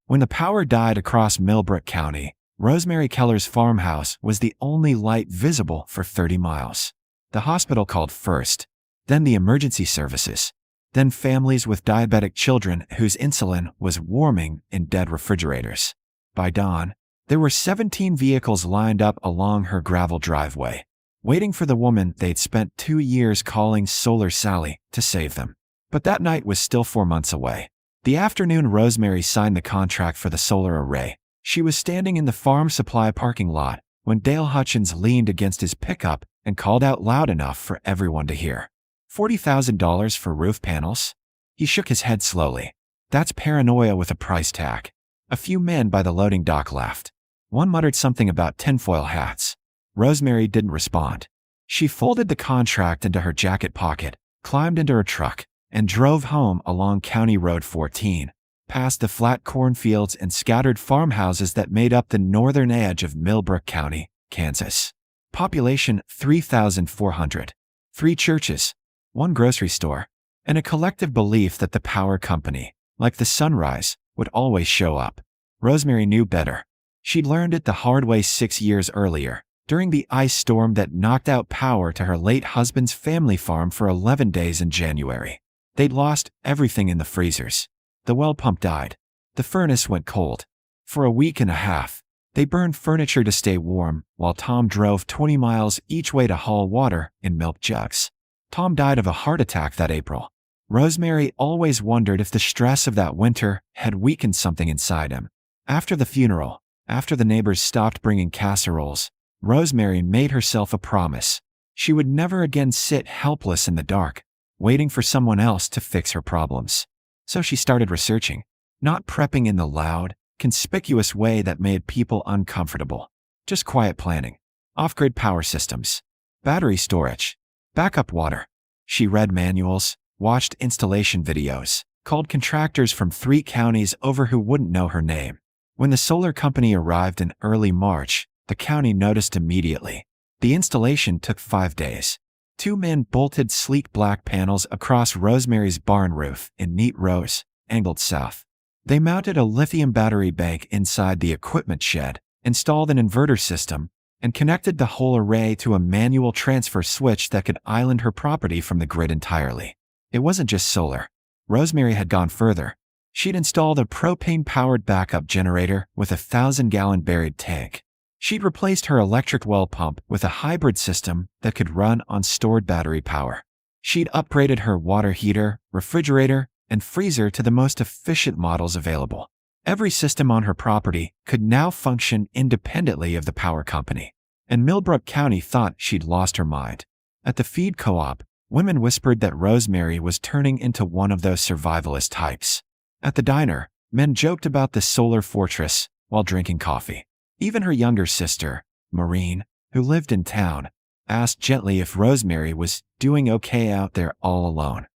When the power died across Millbrook County, Rosemary Keller's farmhouse was the only light visible for 30 miles. The hospital called first, then the emergency services, then families with diabetic children whose insulin was warming in dead refrigerators. By dawn, there were 17 vehicles lined up along her gravel driveway, waiting for the woman they'd spent 2 years calling Solar Sally to save them. But that night was still 4 months away. The afternoon Rosemary signed the contract for the solar array, she was standing in the farm supply parking lot when Dale Hutchins leaned against his pickup and called out loud enough for everyone to hear. $40,000 for roof panels? He shook his head slowly. That's paranoia with a price tag. A few men by the loading dock laughed. One muttered something about tinfoil hats. Rosemary didn't respond. She folded the contract into her jacket pocket, climbed into her truck, and drove home along County Road 14, past the flat cornfields and scattered farmhouses that made up the northern edge of Millbrook County, Kansas. Population 3,400. 3 churches, 1 grocery store, and a collective belief that the power company, like the sunrise, would always show up. Rosemary knew better. She'd learned it the hard way 6 years earlier, during the ice storm that knocked out power to her late husband's family farm for 11 days in January. They'd lost everything in the freezers. The well pump died. The furnace went cold. For a week and a half, they burned furniture to stay warm while Tom drove 20 miles each way to haul water in milk jugs. Tom died of a heart attack that April. Rosemary always wondered if the stress of that winter had weakened something inside him. After the funeral, after the neighbors stopped bringing casseroles, Rosemary made herself a promise. She would never again sit helpless in the dark, waiting for someone else to fix her problems. So she started researching, not prepping in the loud, conspicuous way that made people uncomfortable. Just quiet planning, off-grid power systems, battery storage, backup water. She read manuals, watched installation videos, called contractors from 3 counties over who wouldn't know her name. When the solar company arrived in early March, the county noticed immediately. The installation took 5 days. 2 men bolted sleek black panels across Rosemary's barn roof in neat rows, angled south. They mounted a lithium battery bank inside the equipment shed, installed an inverter system, and connected the whole array to a manual transfer switch that could island her property from the grid entirely. It wasn't just solar. Rosemary had gone further. She'd installed a propane-powered backup generator with a 1,000-gallon buried tank. She'd replaced her electric well pump with a hybrid system that could run on stored battery power. She'd upgraded her water heater, refrigerator, and freezer to the most efficient models available. Every system on her property could now function independently of the power company. And Millbrook County thought she'd lost her mind. At the feed co-op, women whispered that Rosemary was turning into one of those survivalist types. At the diner, men joked about the solar fortress while drinking coffee. Even her younger sister, Maureen, who lived in town, asked gently if Rosemary was doing okay out there all alone.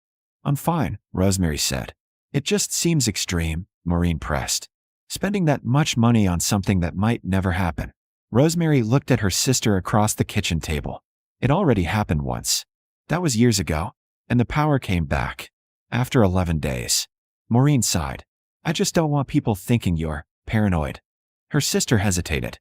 "I'm fine," Rosemary said. "It just seems extreme," Maureen pressed. "Spending that much money on something that might never happen." Rosemary looked at her sister across the kitchen table. It already happened once. That was years ago, and the power came back. After 11 days. Maureen sighed. "I just don't want people thinking you're paranoid." Her sister hesitated.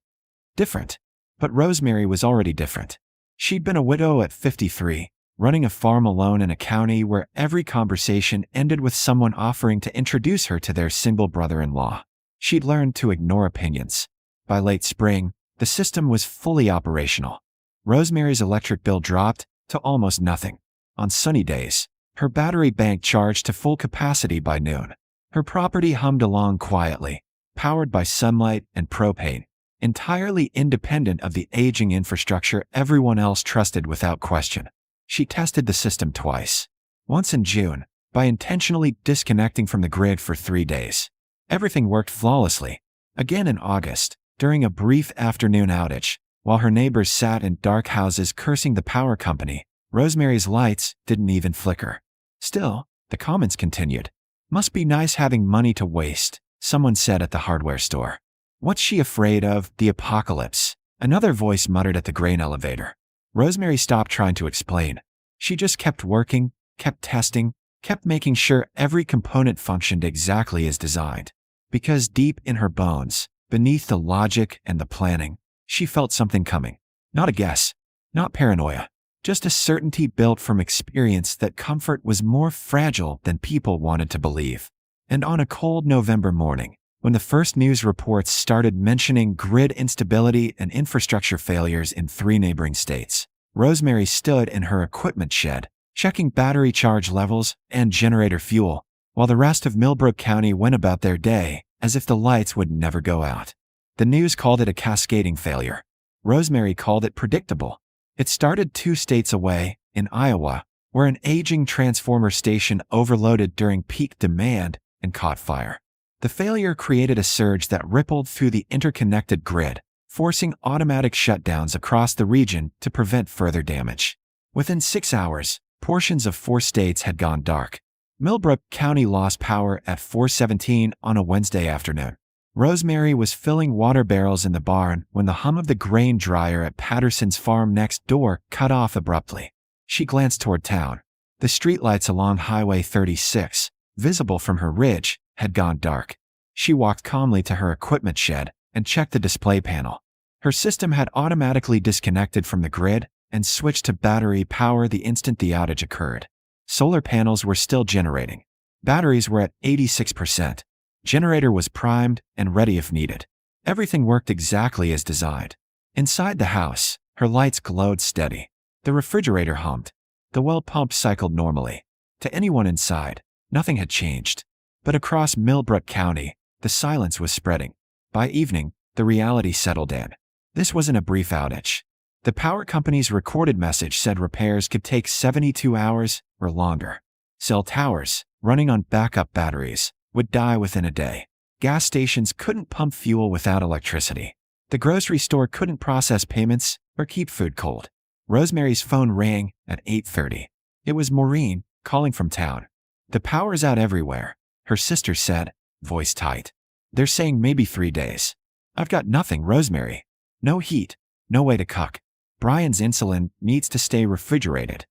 Different. But Rosemary was already different. She'd been a widow at 53, running a farm alone in a county where every conversation ended with someone offering to introduce her to their single brother-in-law. She'd learned to ignore opinions. By late spring, the system was fully operational. Rosemary's electric bill dropped to almost nothing. On sunny days, her battery bank charged to full capacity by noon. Her property hummed along quietly, powered by sunlight and propane, entirely independent of the aging infrastructure everyone else trusted without question. She tested the system twice. Once in June, by intentionally disconnecting from the grid for 3 days. Everything worked flawlessly. Again in August, during a brief afternoon outage, while her neighbors sat in dark houses cursing the power company, Rosemary's lights didn't even flicker. Still, the comments continued. "Must be nice having money to waste," someone said at the hardware store. "What's she afraid of? The apocalypse?" Another voice muttered at the grain elevator. Rosemary stopped trying to explain. She just kept working, kept testing, kept making sure every component functioned exactly as designed. Because deep in her bones, beneath the logic and the planning, she felt something coming. Not a guess, not paranoia, just a certainty built from experience that comfort was more fragile than people wanted to believe. And on a cold November morning, when the first news reports started mentioning grid instability and infrastructure failures in 3 neighboring states, Rosemary stood in her equipment shed, checking battery charge levels and generator fuel, while the rest of Millbrook County went about their day as if the lights would never go out. The news called it a cascading failure. Rosemary called it predictable. It started 2 states away, in Iowa, where an aging transformer station overloaded during peak demand and caught fire. The failure created a surge that rippled through the interconnected grid, forcing automatic shutdowns across the region to prevent further damage. Within 6 hours, portions of 4 states had gone dark. Millbrook County lost power at 4:17 on a Wednesday afternoon. Rosemary was filling water barrels in the barn when the hum of the grain dryer at Patterson's farm next door cut off abruptly. She glanced toward town. The streetlights along Highway 36, visible from her ridge, had gone dark. She walked calmly to her equipment shed and checked the display panel. Her system had automatically disconnected from the grid and switched to battery power the instant the outage occurred. Solar panels were still generating. Batteries were at 86%. Generator was primed and ready if needed. Everything worked exactly as designed. Inside the house, her lights glowed steady. The refrigerator hummed. The well pump cycled normally. To anyone inside, nothing had changed. But across Millbrook County, the silence was spreading. By evening, the reality settled in. This wasn't a brief outage. The power company's recorded message said repairs could take 72 hours or longer. Cell towers, running on backup batteries, would die within a day. Gas stations couldn't pump fuel without electricity. The grocery store couldn't process payments or keep food cold. Rosemary's phone rang at 8:30. It was Maureen, calling from town. "The power's out everywhere," her sister said, voice tight. "They're saying maybe 3 days." "I've got nothing, Rosemary. No heat, no way to cook. Brian's insulin needs to stay refrigerated."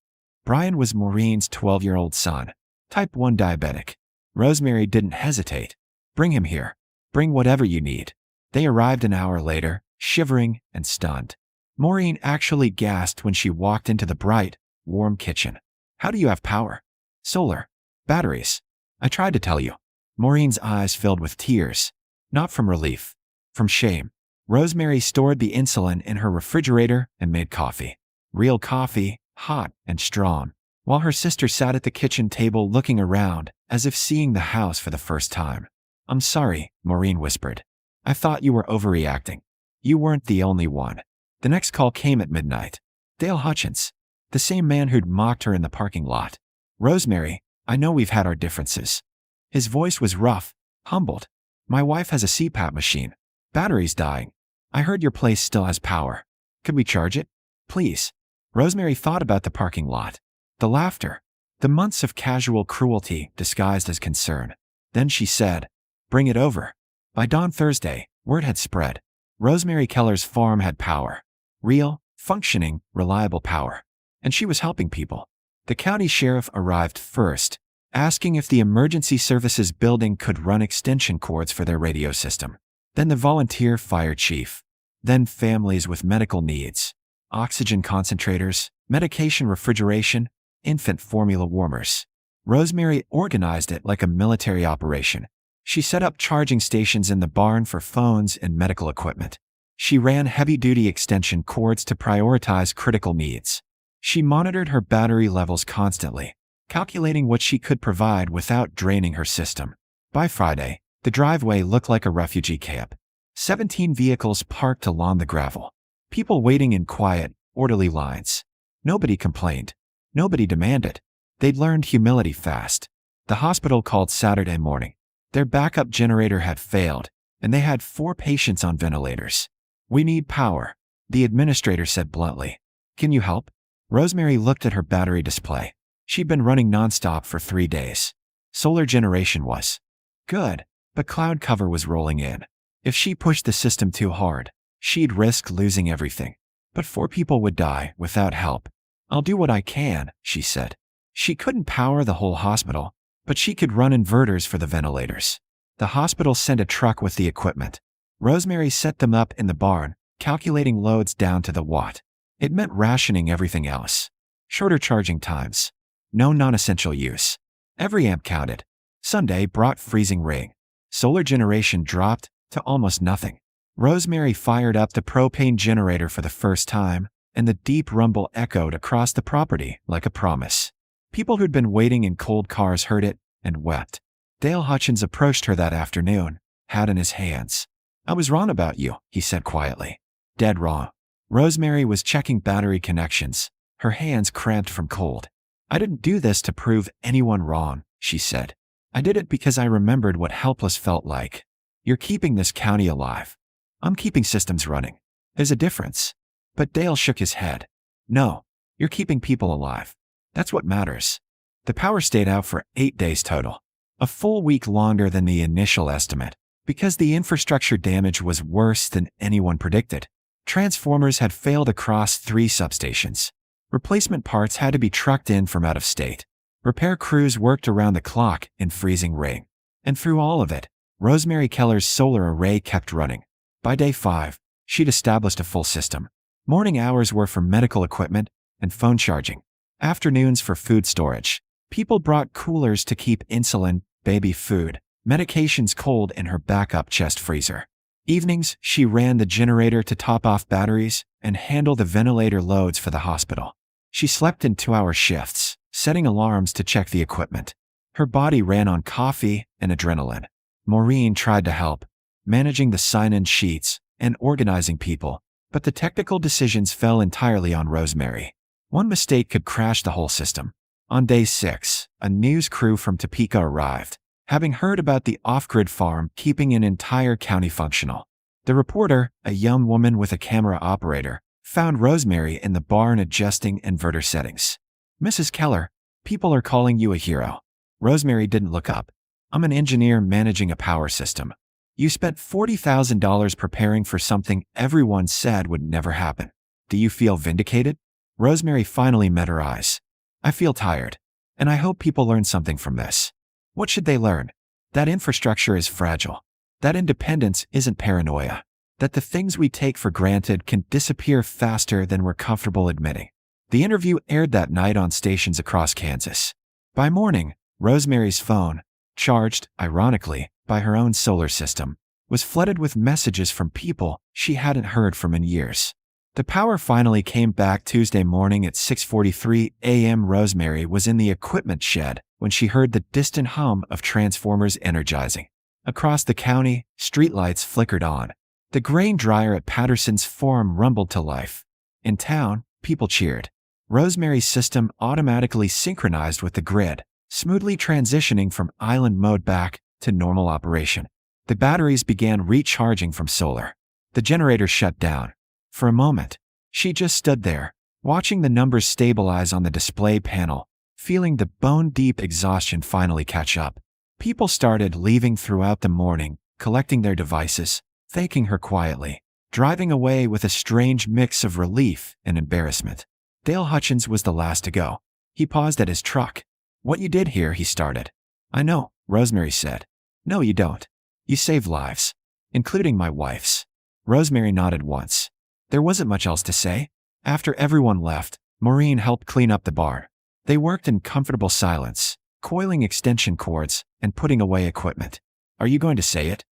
Brian was Maureen's 12-year-old son, type 1 diabetic. Rosemary didn't hesitate. "Bring him here. Bring whatever you need." They arrived an hour later, shivering and stunned. Maureen actually gasped when she walked into the bright, warm kitchen. "How do you have power?" "Solar. Batteries. I tried to tell you." Maureen's eyes filled with tears. Not from relief. From shame. Rosemary stored the insulin in her refrigerator and made coffee. Real coffee, hot and strong, while her sister sat at the kitchen table looking around, as if seeing the house for the first time. "I'm sorry," Maureen whispered. "I thought you were overreacting. You weren't the only one." The next call came at midnight. Dale Hutchins, the same man who'd mocked her in the parking lot. "Rosemary, I know we've had our differences." His voice was rough, humbled. "My wife has a CPAP machine. Battery's dying. I heard your place still has power. Could we charge it? Please." Rosemary thought about the parking lot. The laughter. The months of casual cruelty disguised as concern. Then she said, "Bring it over." By dawn Thursday, word had spread. Rosemary Keller's farm had power. Real, functioning, reliable power. And she was helping people. The county sheriff arrived first, asking if the emergency services building could run extension cords for their radio system. Then the volunteer fire chief. Then families with medical needs. Oxygen concentrators, medication refrigeration, infant formula warmers. Rosemary organized it like a military operation. She set up charging stations in the barn for phones and medical equipment. She ran heavy-duty extension cords to prioritize critical needs. She monitored her battery levels constantly, calculating what she could provide without draining her system. By Friday, the driveway looked like a refugee camp. 17 vehicles parked along the gravel. People waiting in quiet, orderly lines. Nobody complained. Nobody demanded. They'd learned humility fast. The hospital called Saturday morning. Their backup generator had failed, and they had 4 patients on ventilators. "We need power," the administrator said bluntly. "Can you help?" Rosemary looked at her battery display. She'd been running nonstop for 3 days. Solar generation was good, but cloud cover was rolling in. If she pushed the system too hard, she'd risk losing everything. But 4 people would die without help. "I'll do what I can," she said. She couldn't power the whole hospital, but she could run inverters for the ventilators. The hospital sent a truck with the equipment. Rosemary set them up in the barn, calculating loads down to the watt. It meant rationing everything else. Shorter charging times. No non-essential use. Every amp counted. Sunday brought freezing rain. Solar generation dropped to almost nothing. Rosemary fired up the propane generator for the first time, and the deep rumble echoed across the property like a promise. People who'd been waiting in cold cars heard it and wept. Dale Hutchins approached her that afternoon, hat in his hands. "I was wrong about you," he said quietly. "Dead wrong." Rosemary was checking battery connections, her hands cramped from cold. "I didn't do this to prove anyone wrong," she said. "I did it because I remembered what helpless felt like. You're keeping this county alive. I'm keeping systems running. There's a difference." But Dale shook his head. "No, you're keeping people alive. That's what matters." The power stayed out for 8 days total, a full week longer than the initial estimate, because the infrastructure damage was worse than anyone predicted. Transformers had failed across 3 substations. Replacement parts had to be trucked in from out of state. Repair crews worked around the clock in freezing rain. And through all of it, Rosemary Keller's solar array kept running. By day 5, she'd established a full system. Morning hours were for medical equipment and phone charging. Afternoons for food storage. People brought coolers to keep insulin, baby food, medications cold in her backup chest freezer. Evenings, she ran the generator to top off batteries and handle the ventilator loads for the hospital. She slept in 2-hour shifts, setting alarms to check the equipment. Her body ran on coffee and adrenaline. Maureen tried to help, managing the sign-in sheets and organizing people, but the technical decisions fell entirely on Rosemary. One mistake could crash the whole system. On day 6, a news crew from Topeka arrived, having heard about the off-grid farm keeping an entire county functional. The reporter, a young woman with a camera operator, found Rosemary in the barn adjusting inverter settings. "Mrs. Keller, people are calling you a hero." Rosemary didn't look up. "I'm an engineer managing a power system. You spent $40,000 preparing for something everyone said would never happen. Do you feel vindicated?" Rosemary finally met her eyes. "I feel tired, and I hope people learn something from this." What should they learn? That infrastructure is fragile. That independence isn't paranoia. That the things we take for granted can disappear faster than we're comfortable admitting. The interview aired that night on stations across Kansas. By morning, Rosemary's phone, charged, ironically, by her own solar system, was flooded with messages from people she hadn't heard from in years. The power finally came back Tuesday morning at 6:43 a.m. Rosemary was in the equipment shed when she heard the distant hum of transformers energizing. Across the county, streetlights flickered on. The grain dryer at Patterson's farm rumbled to life. In town, people cheered. Rosemary's system automatically synchronized with the grid, smoothly transitioning from island mode back to normal operation. The batteries began recharging from solar. The generator shut down. For a moment, she just stood there, watching the numbers stabilize on the display panel, feeling the bone-deep exhaustion finally catch up. People started leaving throughout the morning, collecting their devices, thanking her quietly, driving away with a strange mix of relief and embarrassment. Dale Hutchins was the last to go. He paused at his truck. "What you did here," he started. "I know," Rosemary said. "No, you don't. You saved lives, including my wife's." Rosemary nodded once. There wasn't much else to say. After everyone left, Maureen helped clean up the barn. They worked in comfortable silence, coiling extension cords and putting away equipment. "Are you going to say it?"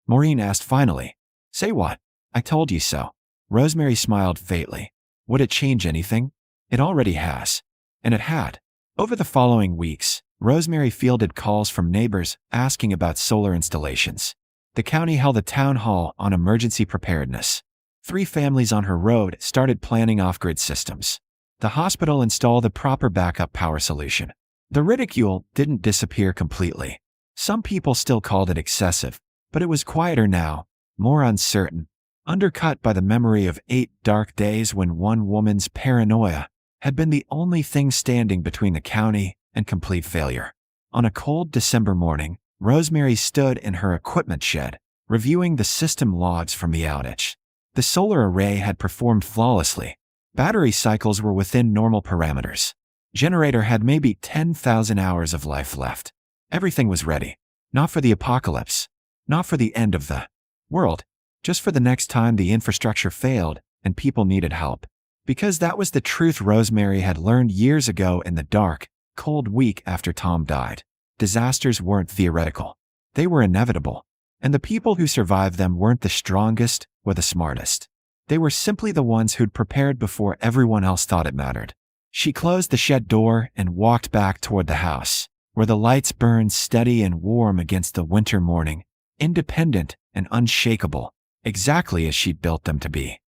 Maureen asked finally. "Say what?" "I told you so." Rosemary smiled faintly. Would it change anything? It already has. And it had. Over the following weeks, Rosemary fielded calls from neighbors asking about solar installations. The county held a town hall on emergency preparedness. 3 families on her road started planning off-grid systems. The hospital installed the proper backup power solution. The ridicule didn't disappear completely. Some people still called it excessive, but it was quieter now, more uncertain, undercut by the memory of 8 dark days when one woman's paranoia had been the only thing standing between the county and complete failure. On a cold December morning, Rosemary stood in her equipment shed, reviewing the system logs from the outage. The solar array had performed flawlessly. Battery cycles were within normal parameters. Generator had maybe 10,000 hours of life left. Everything was ready. Not for the apocalypse, Not for the end of the world, just for the next time the infrastructure failed and people needed help. Because that was the truth Rosemary had learned years ago in the dark, cold week after Tom died. Disasters weren't theoretical. They were inevitable. And the people who survived them weren't the strongest or the smartest. They were simply the ones who'd prepared before everyone else thought it mattered. She closed the shed door and walked back toward the house, where the lights burned steady and warm against the winter morning, independent and unshakable, exactly as she'd built them to be.